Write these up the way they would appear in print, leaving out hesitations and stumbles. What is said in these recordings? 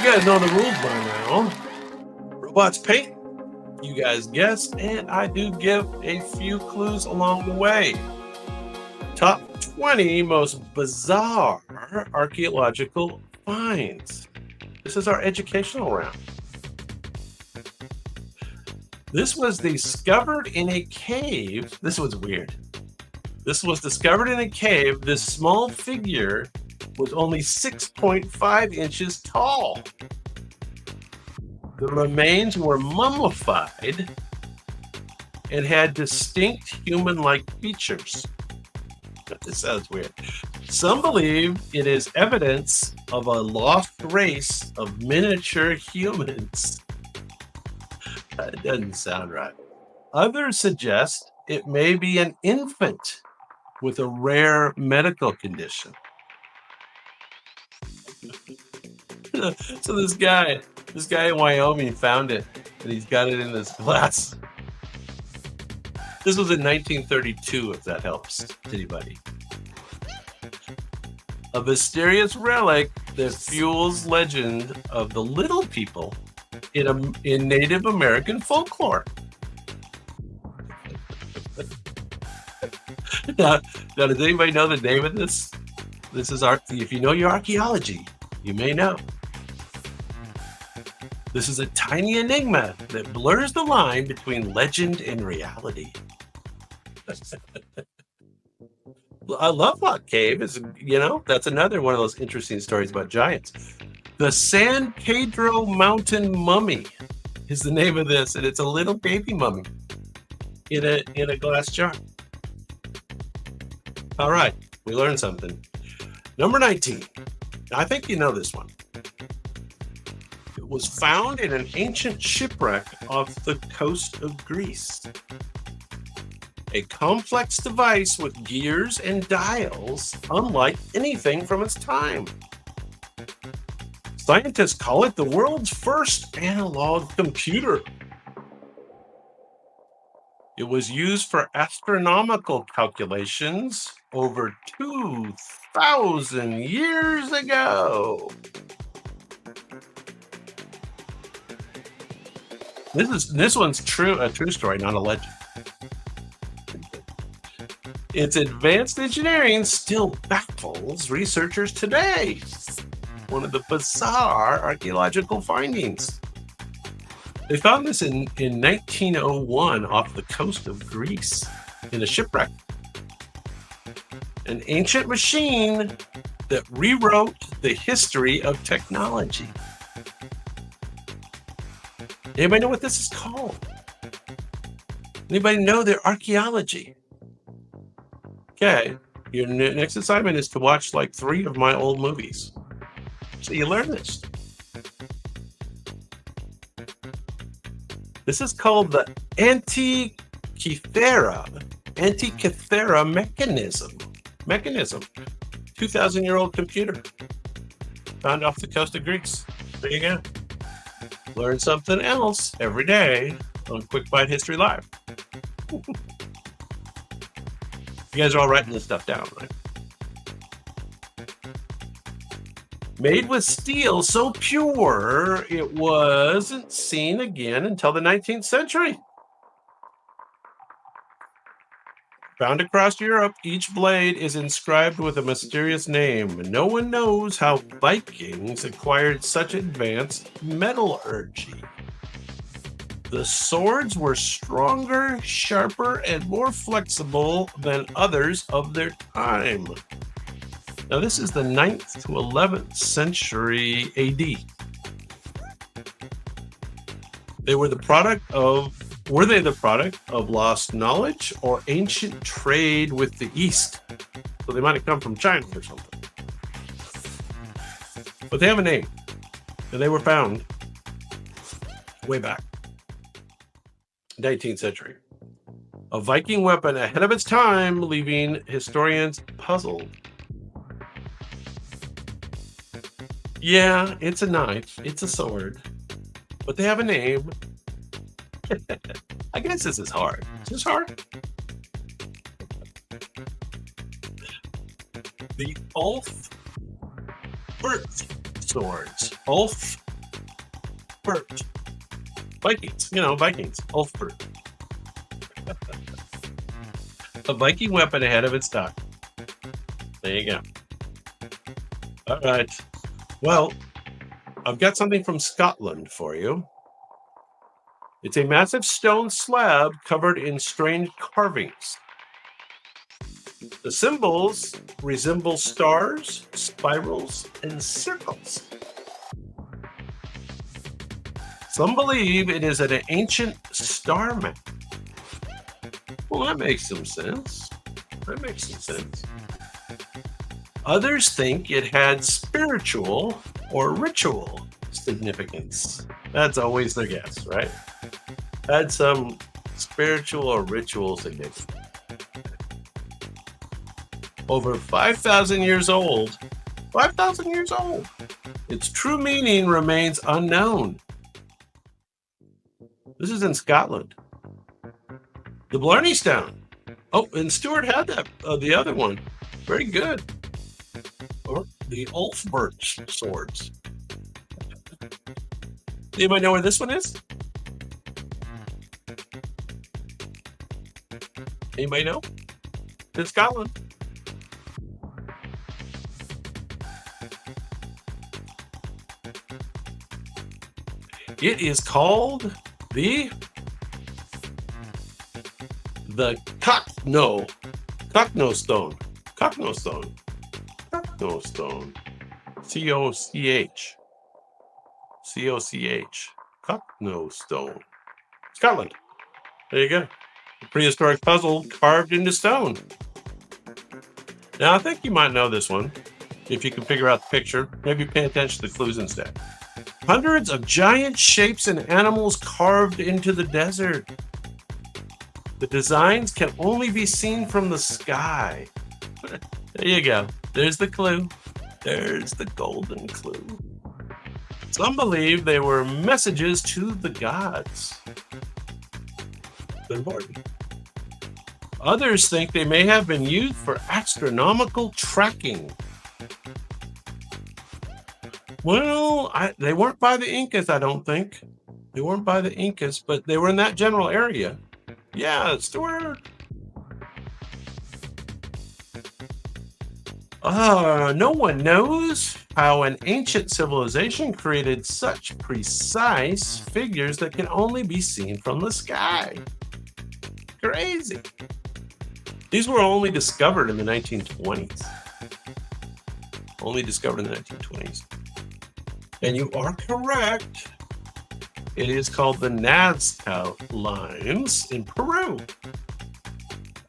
guys know the rules by now. Robots paint, you guys guess, and I do give a few clues along the way. Top 20 most bizarre archaeological finds. This is our educational round. This was discovered in a cave. This was weird. This was discovered in a cave. This small figure was only 6.5 inches tall. The remains were mummified and had distinct human-like features. This sounds weird. Some believe it is evidence of a lost race of miniature humans. That doesn't sound right. Others suggest it may be an infant with a rare medical condition. So this guy in Wyoming found it, and he's got it in this glass. This was in 1932, if that helps anybody. A mysterious relic that fuels legend of the little people in Native American folklore. Now, does anybody know the name of this? This is if you know your archaeology, you may know. This is a tiny enigma that blurs the line between legend and reality. I love Lock Cave. That's another one of those interesting stories about giants. The San Pedro Mountain Mummy is the name of this, and it's a little baby mummy in a glass jar. All right, we learned something. Number 19. I think you know this one. It was found in an ancient shipwreck off the coast of Greece. A complex device with gears and dials, unlike anything from its time. Scientists call it the world's first analog computer. It was used for astronomical calculations over 2,000 years ago. This one's a true story, not a legend. Its advanced engineering still baffles researchers today. One of the bizarre archaeological findings. They found this in 1901 off the coast of Greece in a shipwreck. An ancient machine that rewrote the history of technology. Anybody know what this is called? Anybody know their archaeology? Okay, your next assignment is to watch like 3 of my old movies. So you learn this. This is called the Antikythera Mechanism. 2,000-year-old computer found off the coast of Greece. There you go. Learn something else every day on Quick Bite History Live. You guys are all writing this stuff down, right? Made with steel so pure, it wasn't seen again until the 19th century. Found across Europe, each blade is inscribed with a mysterious name. No one knows how Vikings acquired such advanced metallurgy. The swords were stronger, sharper, and more flexible than others of their time. Now, this is the 9th to 11th century AD. Were they the product of lost knowledge or ancient trade with the East? So they might have come from China or something. But they have a name, and they were found way back, 19th century. A Viking weapon ahead of its time, leaving historians puzzled. Yeah, it's a knife, it's a sword, but they have a name. I guess this is hard. Is this hard? The Ulf Bert swords. Ulf Ulfbert. Vikings, Vikings. Ulfbert. A Viking weapon ahead of its time. There you go. All right. Well, I've got something from Scotland for you. It's a massive stone slab covered in strange carvings. The symbols resemble stars, spirals, and circles. Some believe it is an ancient star map. Well, that makes some sense. Others think it had spiritual or ritual significance. That's always their guess, right? Had some spiritual or ritual significance. Over 5,000 years old. 5,000 years old. Its true meaning remains unknown. This is in Scotland. The Blarney Stone. Oh, and Stuart had that, the other one. Very good. Or the Ulfbert swords. Anybody know where this one is? Anybody know? It's in Scotland. It is called the Cockno Stone. Cockno Stone. C-O-C-H. C-O-C-H. Cockno Stone. Scotland. There you go. A prehistoric puzzle carved into stone. Now, I think you might know this one. If you can figure out the picture, maybe pay attention to the clues instead. Hundreds of giant shapes and animals carved into the desert. The designs can only be seen from the sky. There you go. There's the clue. There's the golden clue. Some believe they were messages to the gods. Important. Others think they may have been used for astronomical tracking. Well, they weren't by the Incas, I don't think. They weren't by the Incas, but they were in that general area. Yeah, Stuart. No one knows how an ancient civilization created such precise figures that can only be seen from the sky. Crazy. These were only discovered in the 1920s. Only discovered in the 1920s. And you are correct. It is called the Nazca Lines in Peru.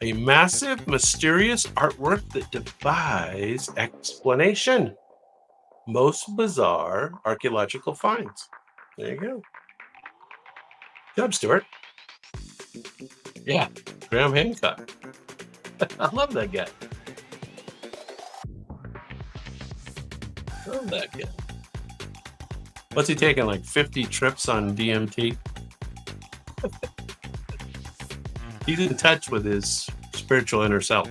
A massive, mysterious artwork that defies explanation. Most bizarre archaeological finds. There you go. Good job, Stuart. Yeah, Graham Hancock. I love that guy. Love that guy. What's he taking, like 50 trips on DMT? He's in touch with his spiritual inner self.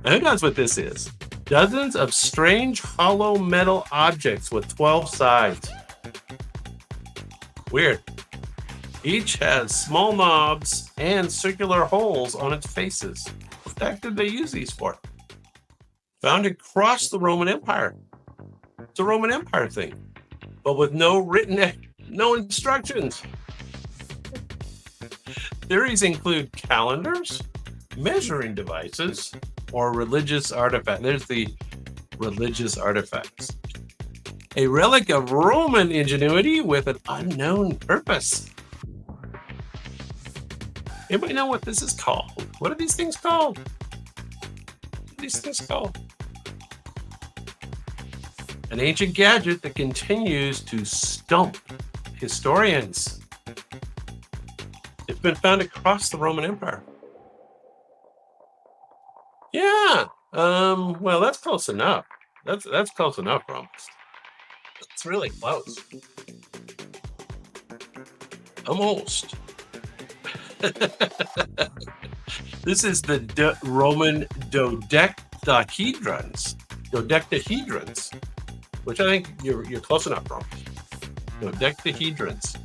Now, who knows what this is? Dozens of strange hollow metal objects with 12 sides. Weird. Each has small knobs and circular holes on its faces. What the heck did they use these for? Found across the Roman Empire. It's a Roman Empire thing, but with no instructions. Theories include calendars, measuring devices, or religious artifacts. There's the religious artifacts. A relic of Roman ingenuity with an unknown purpose. Anybody know what this is called? What are these things called? An ancient gadget that continues to stump historians. It's been found across the Roman Empire. Yeah. Well, that's close enough. That's close enough, almost. It's really close. Almost. This is the Roman dodecahedrons. which I think you're close enough from. Dodecahedrons.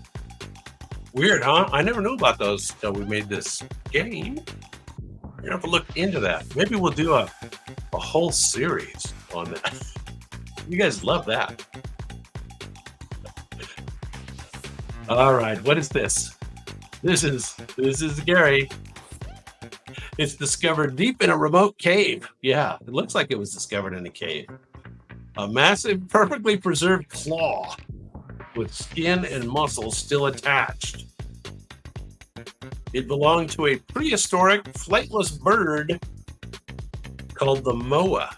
Weird, huh? I never knew about those until we made this game. You're gonna have to look into that. Maybe we'll do a whole series on that. You guys love that. All right, what is this? This is Gary. It's discovered deep in a remote cave. Yeah, it looks like it was discovered in a cave. A massive, perfectly preserved claw with skin and muscles still attached. It belonged to a prehistoric flightless bird called the moa.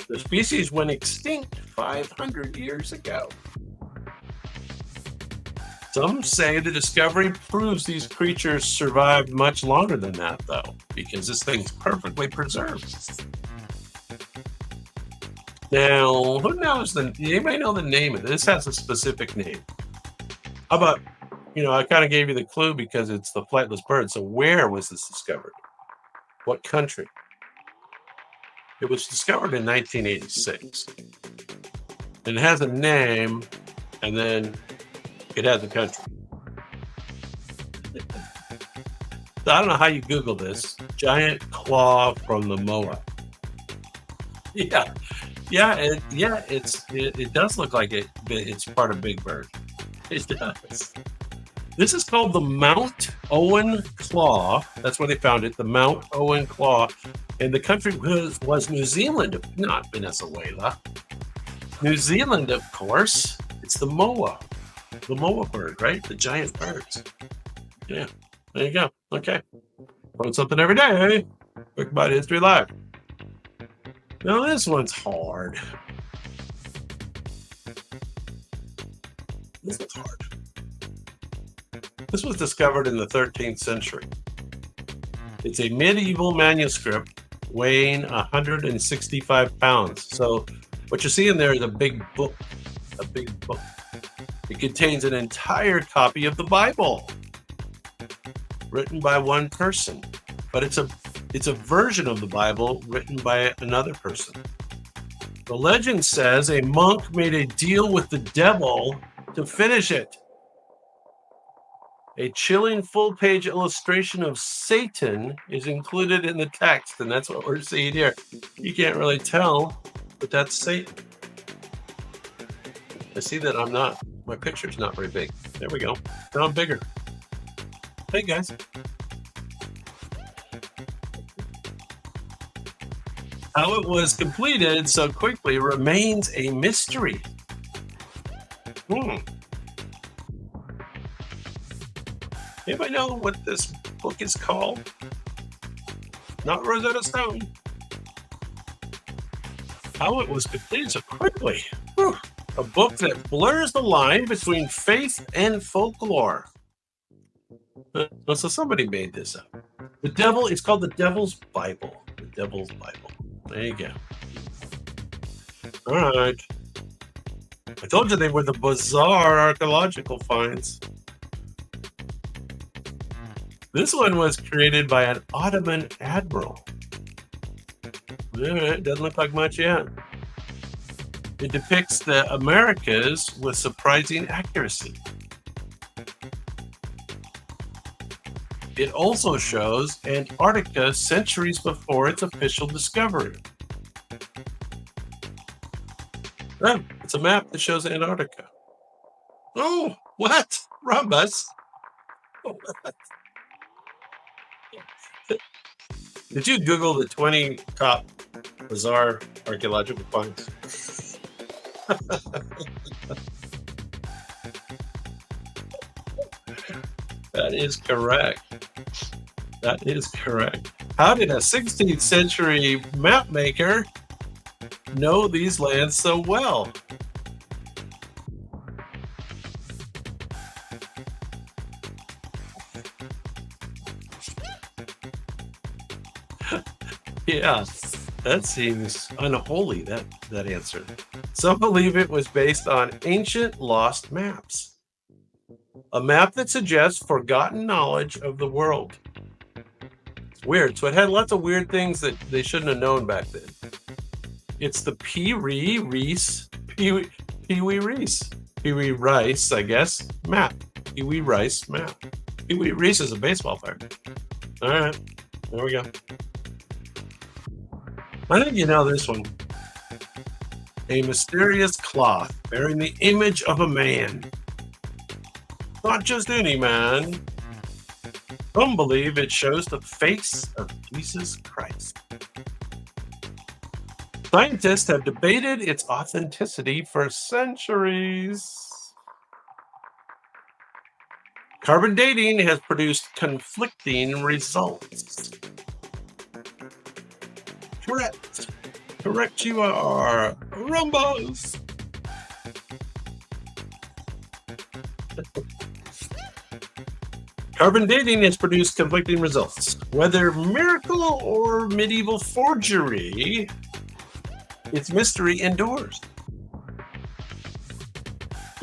The species went extinct 500 years ago. Some say the discovery proves these creatures survived much longer than that, though, because this thing's perfectly preserved. Now, who knows anybody know the name of this? This has a specific name. How about, I kind of gave you the clue because it's the flightless bird. So where was this discovered? What country? It was discovered in 1986. And it has a name, and then it has a country. So I don't know how you Google this. Giant claw from the moa. Yeah. It does look like it's part of Big Bird. It does. This is called the Mount Owen claw. That's where they found it, the Mount Owen claw. And the country was New Zealand, not Venezuela. New Zealand, of course. It's the moa. The moa bird, right? The giant birds. Yeah, there you go. Okay. Learn something every day. Quick About History Live. Now this one's hard. This one's hard. This was discovered in the 13th century. It's a medieval manuscript weighing 165 pounds. So what you see in there is a big book. A big book. It contains an entire copy of the Bible, written by one person, but it's a version of the Bible written by another person. The legend says a monk made a deal with the devil to finish it. A chilling full-page illustration of Satan is included in the text, and that's what we're seeing here. You can't really tell, but that's Satan. I see that my picture's not very big. There we go. Now I'm bigger. Hey, guys. How it was completed so quickly remains a mystery. Anybody know what this book is called? Not Rosetta Stone. How it was completed so quickly. Whew. A book that blurs the line between faith and folklore. So somebody made this up. It's called the Devil's Bible. The Devil's Bible. There you go. All right. I told you they were the bizarre archaeological finds. This one was created by an Ottoman admiral. All right, doesn't look like much yet. It depicts the Americas with surprising accuracy. It also shows Antarctica centuries before its official discovery. Oh, it's a map that shows Antarctica. Oh, what? Rhombus. Oh, what? Did you Google the 20 top bizarre archaeological finds? That is correct. That is correct. How did a 16th century map maker know these lands so well? Yeah, that seems unholy, that answer. Some believe it was based on ancient lost maps. A map that suggests forgotten knowledge of the world. It's weird. So it had lots of weird things that they shouldn't have known back then. It's the Pee-wee Reese, Pee-wee Reese, Pee-wee Rice, I guess, map. Pee-wee Rice map. Pee-wee Reese is a baseball player. All right, there we go. I think you know this one. A mysterious cloth bearing the image of a man. Not just any man. Some believe it shows the face of Jesus Christ. Scientists have debated its authenticity for centuries. Carbon dating has produced conflicting results. Correct. Correct you are. Rumbos. Carbon dating has produced conflicting results. Whether miracle or medieval forgery, its mystery endures.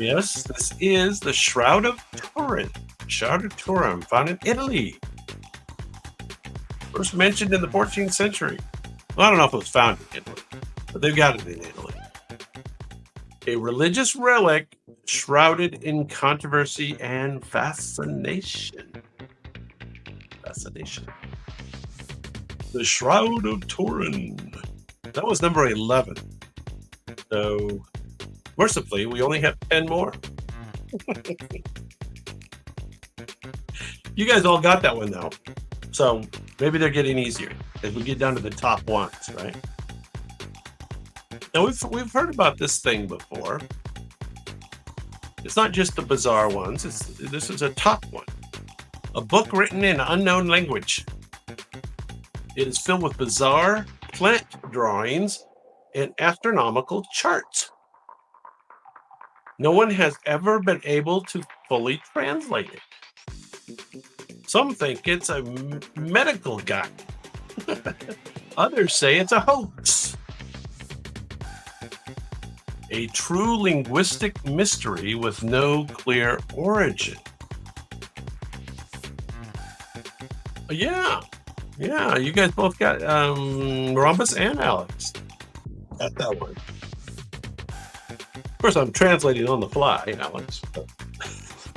Yes, this is the Shroud of Turin. Shroud of Turin, found in Italy. First mentioned in the 14th century. Well, I don't know if it was found in Italy, but they've got it in Italy. A religious relic shrouded in controversy and fascination. Fascination. The Shroud of Turin. That was number 11. So, mercifully, we only have 10 more. You guys all got that one, though. So, maybe they're getting easier as we get down to the top ones, right? Now, we've heard about this thing before. It's not just the bizarre ones. This is a top one. A book written in unknown language. It is filled with bizarre plant drawings and astronomical charts. No one has ever been able to fully translate it. Some think it's a medical guide. Others say it's a hoax. A true linguistic mystery with no clear origin. Yeah, you guys both got Rhombus and Alex. Got that one. Of course, I'm translating on the fly, Alex, but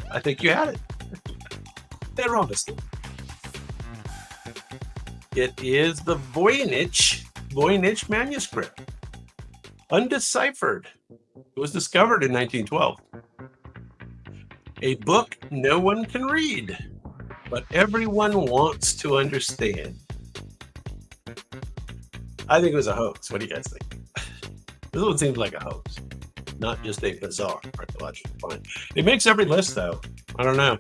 I think you had it. That Rhombus. It is the Voynich manuscript. Undeciphered. It was discovered in 1912. A book no one can read, but everyone wants to understand. I think it was a hoax. What do you guys think? This one seems like a hoax, not just a bizarre archaeological find. It makes every list, though. I don't know.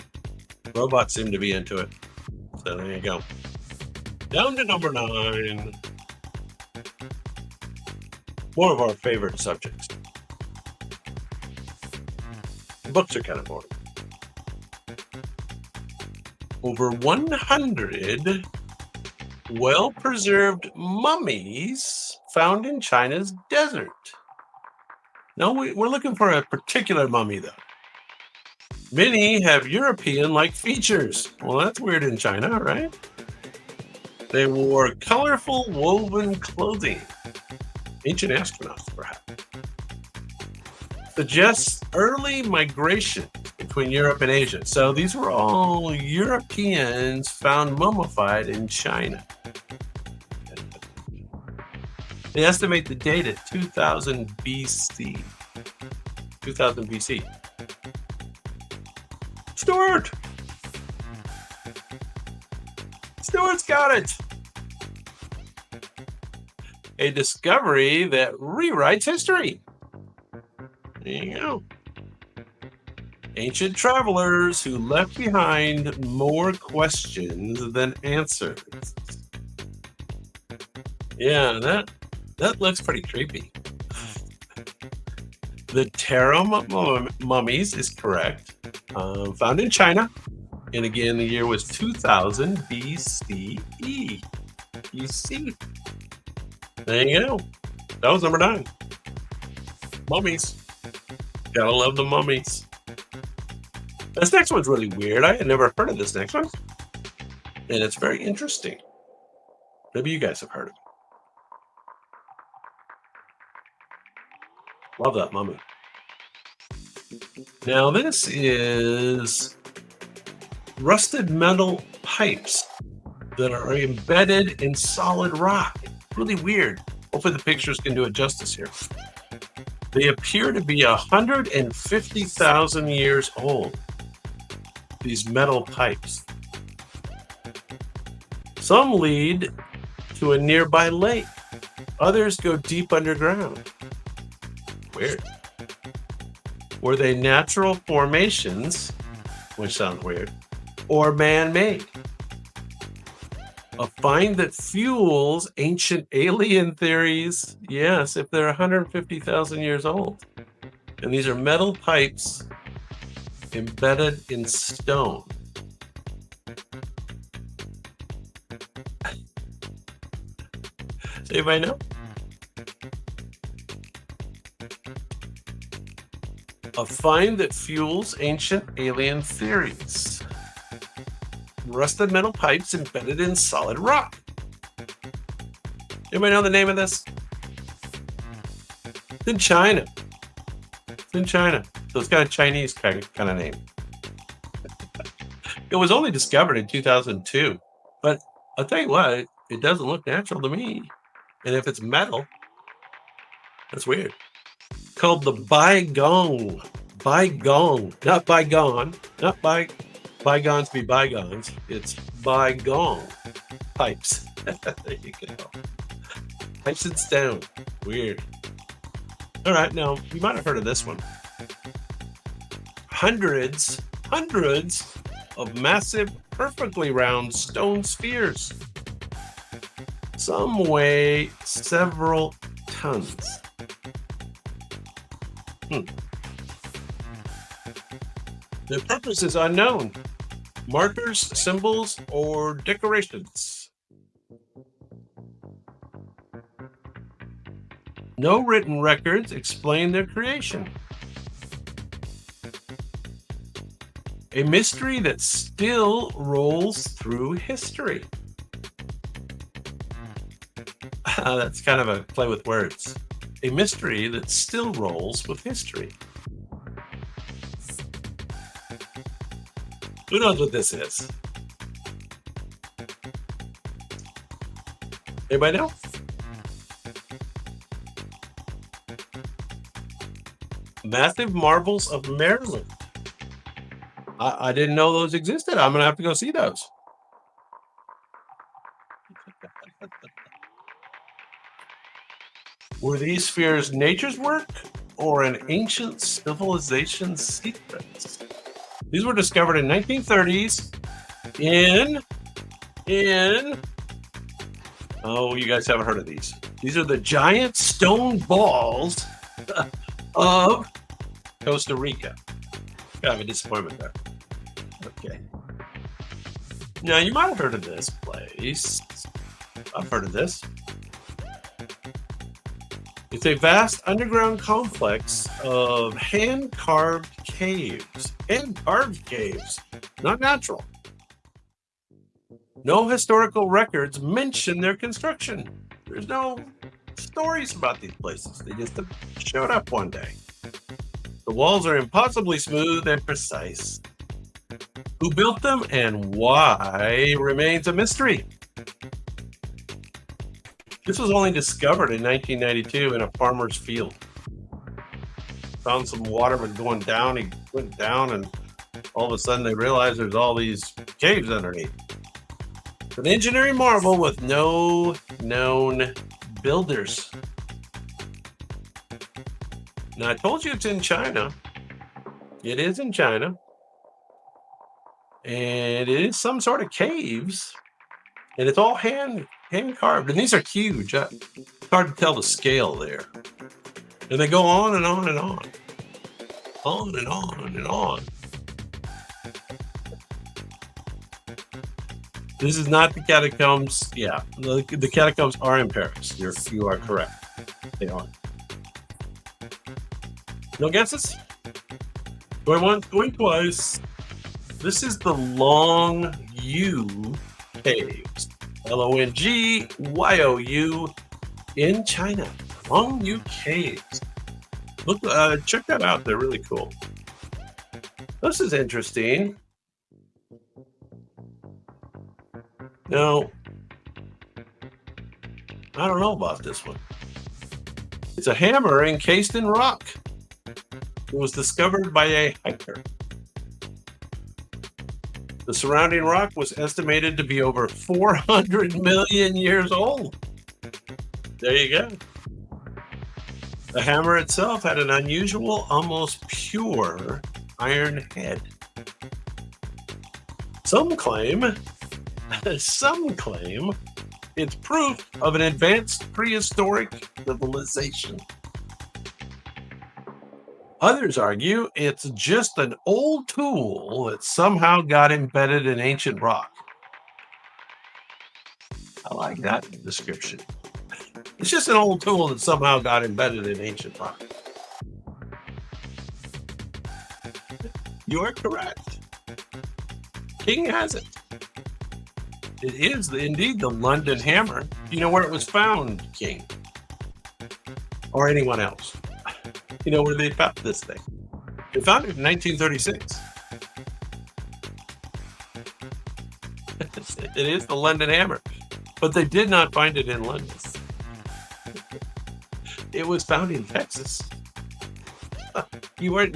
Robots seem to be into it. So there you go. Down to number 9. One of our favorite subjects. The books are kind of boring. Over 100 well-preserved mummies found in China's desert. Now, we're looking for a particular mummy, though. Many have European-like features. Well, that's weird in China, right? They wore colorful woven clothing. Ancient astronauts, perhaps. Suggests early migration between Europe and Asia. So these were all Europeans found mummified in China. They estimate the date at 2000 BC. 2000 BC. Stuart's got it. A discovery that rewrites history. There you go. Ancient travelers who left behind more questions than answers. Yeah, that looks pretty creepy. The Terra mummies is correct. Found in China. And again, the year was 2000 BCE. BC. There you go. That was number 9. Mummies. Gotta love the mummies. This next one's really weird. I had never heard of this next one. And it's very interesting. Maybe you guys have heard of it. Love that mummy. Now, this is rusted metal pipes that are embedded in solid rock. Really weird. Hopefully the pictures can do it justice here. They appear to be 150,000 years old, these metal pipes. Some lead to a nearby lake. Others go deep underground. Weird. Were they natural formations, which sounds weird, or man-made? A find that fuels ancient alien theories. Yes, if they're 150,000 years old. And these are metal pipes embedded in stone. Does anybody know? A find that fuels ancient alien theories. Rusted metal pipes embedded in solid rock. Anybody know the name of this? It's in China. It's in China. So it's got a Chinese kind of name. It was only discovered in 2002. But I'll tell you what, it doesn't look natural to me. And if it's metal, that's weird. Called the bygone. Bygone. Not bygone. Not bygones be bygones. It's bygone pipes. There you go. Pipes in stone. Weird. All right, now you might have heard of this one. Hundreds of massive, perfectly round stone spheres. Some weigh several tons. Their purpose is unknown. Markers, symbols, or decorations. No written records explain their creation. A mystery that still rolls through history. That's kind of a play with words. A mystery that still rolls with history. Who knows what this is? Anybody know? Massive marbles of Maryland. I didn't know those existed. I'm going to have to go see those. Were these spheres nature's work or an ancient civilization's secrets? These were discovered in 1930s in oh, you guys haven't heard of these. These are the giant stone balls of Costa Rica. Kind of a disappointment there. Okay. Now, you might have heard of this place. I've heard of this. It's a vast underground complex of hand-carved caves. Hand-carved caves, not natural. No historical records mention their construction. There's no stories about these places. They just showed up one day. The walls are impossibly smooth and precise. Who built them and why remains a mystery. This was only discovered in 1992 in a farmer's field. Found some water was going down. He went down, and all of a sudden they realized there's all these caves underneath. An engineering marvel with no known builders. Now, I told you it's in China. It is in China. And it is some sort of caves. And it's all hand carved. And these are huge. It's hard to tell the scale there. And they go on and on and on. On and on and on. This is not the catacombs. Yeah, the catacombs are in Paris. You are correct. They are. No guesses? Going once, going twice. This is the Long Yu Caves. Longyu in China. Long Yu Caves. Look, check that out. They're really cool. This is interesting. Now, I don't know about this one. It's a hammer encased in rock. It was discovered by a hiker. The surrounding rock was estimated to be over 400 million years old. There you go. The hammer itself had an unusual, almost pure iron head. Some claim it's proof of an advanced prehistoric civilization. Others argue it's just an old tool that somehow got embedded in ancient rock. I like that description. It's just an old tool that somehow got embedded in ancient rock. You are correct. King has it. It is indeed the London hammer. Do you know where it was found, King? Or anyone else? You know where they found this thing? They found it in 1936. It is the London hammer, but they did not find it in London. It was found in Texas. You weren't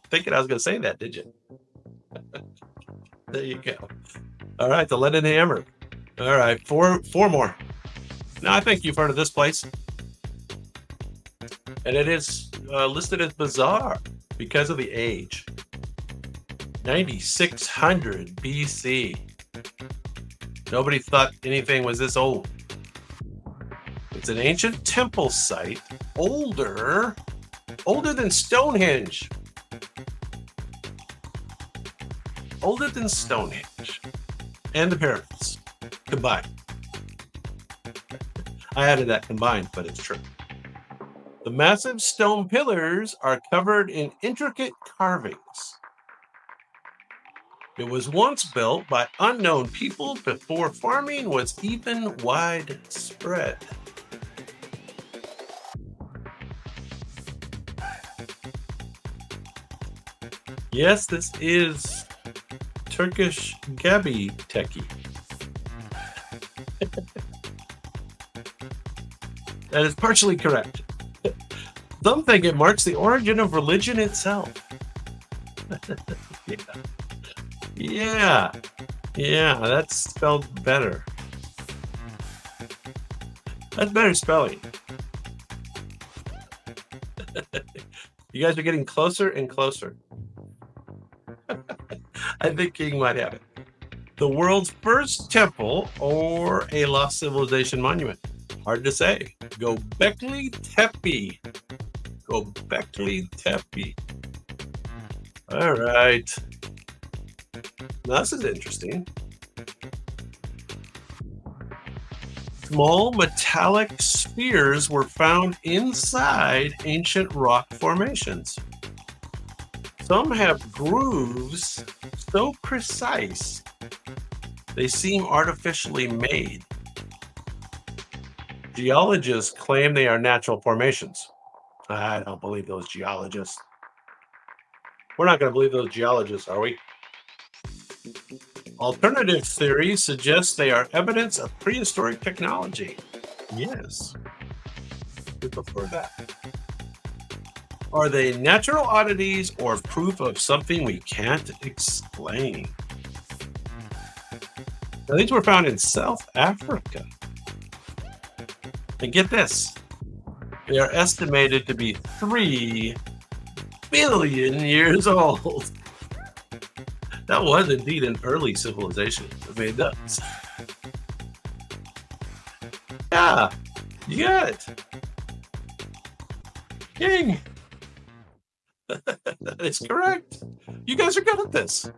thinking I was going to say that, did you? There you go. All right, the London hammer. All right, four more. Now I think you've heard of this place, and it is listed as bizarre because of the age. 9600 BC. Nobody thought anything was this old. It's an ancient temple site, older than Stonehenge. Older than Stonehenge and the pyramids combined. I added that combined, but it's true. The massive stone pillars are covered in intricate carvings. It was once built by unknown people before farming was even widespread. Yes, this is Turkish Gabi Teki. That is partially correct. Some think it marks the origin of religion itself. Yeah, that's spelled better. That's better spelling. You guys are getting closer and closer. I think King might have it. The world's first temple or a lost civilization monument. Hard to say. Göbekli Tepe. Göbekli Tepe. All right. Now, this is interesting. Small metallic spheres were found inside ancient rock formations. Some have grooves so precise they seem artificially made. Geologists claim they are natural formations. I don't believe those geologists. We're not going to believe those geologists, are we? Alternative theories suggest they are evidence of prehistoric technology. Yes. We prefer that. Are they natural oddities or proof of something we can't explain? Now, these were found in South Africa. And get this, they are estimated to be 3 billion years old. That was indeed an early civilization. I mean, that's... Yeah, you got it. King. That is correct. You guys are good at this.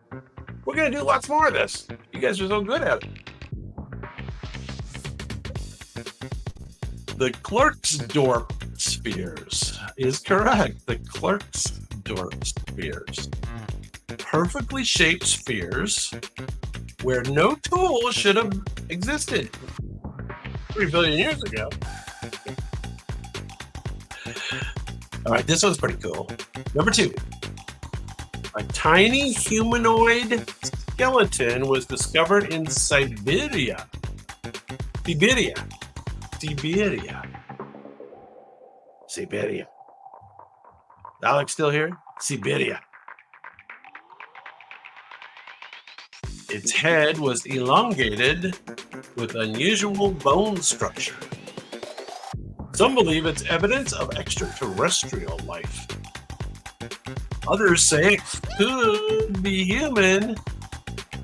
We're going to do lots more of this. You guys are so good at it. The Klerksdorp spheres is correct. The Klerksdorp spheres. Perfectly shaped spheres where no tool should have existed 3 billion years ago. All right, this one's pretty cool. Number 2. A tiny humanoid skeleton was discovered in Siberia. Siberia. Alex still here? Siberia. Its head was elongated with unusual bone structure. Some believe it's evidence of extraterrestrial life. Others say it could be human.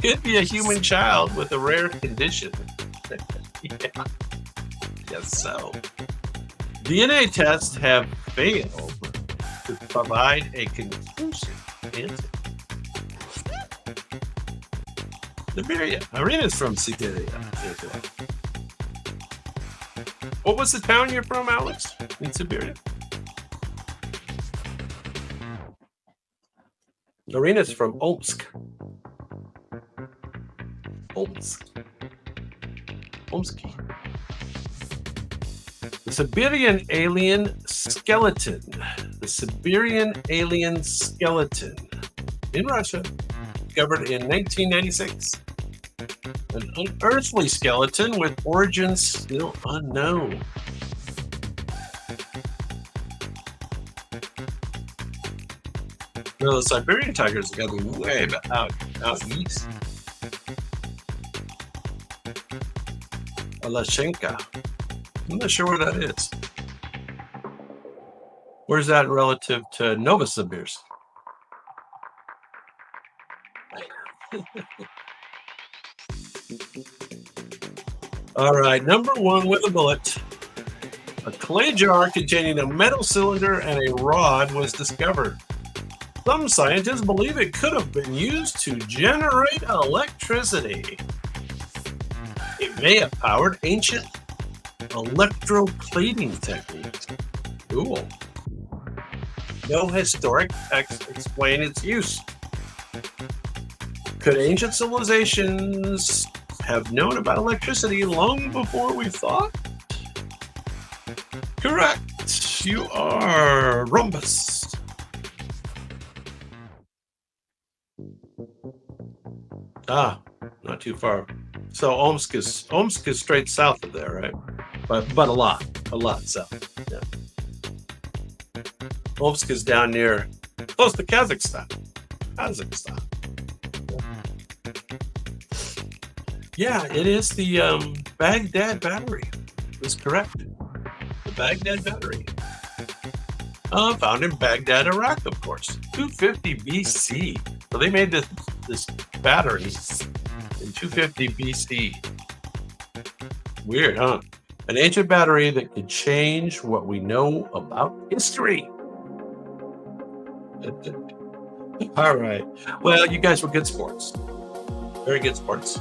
Could be a human child with a rare condition. Yeah. Guess so. DNA tests have failed to provide a conclusive answer. Siberia. Irina's from Siberia. What was the town you're from, Alex? In Siberia? Irina's from Omsk. Omsky. The Siberian alien skeleton. The Siberian alien skeleton in Russia, discovered in 1996. An unearthly skeleton with origins still unknown. No, the Siberian tigers got to be way out east. Alashenka. I'm not sure where that is. Where's that relative to Novosibirsk? All right, number 1 with a bullet. A clay jar containing a metal cylinder and a rod was discovered. Some scientists believe it could have been used to generate electricity. It may have powered ancient electroplating techniques. Cool. No historic texts explain its use. Could ancient civilizations have known about electricity long before we thought? Correct. You are rhombus. Not too far. So Omsk is straight south of there, right? But a lot south. Yeah. Omsk is down near, close to Kazakhstan. Yeah, it is the Baghdad Battery. Is correct. The Baghdad Battery. Found in Baghdad, Iraq, of course. 250 BC. So they made this battery in 250 BC. Weird, huh? An ancient battery that could change what we know about history. All right. Well, you guys were good sports. Very good sports.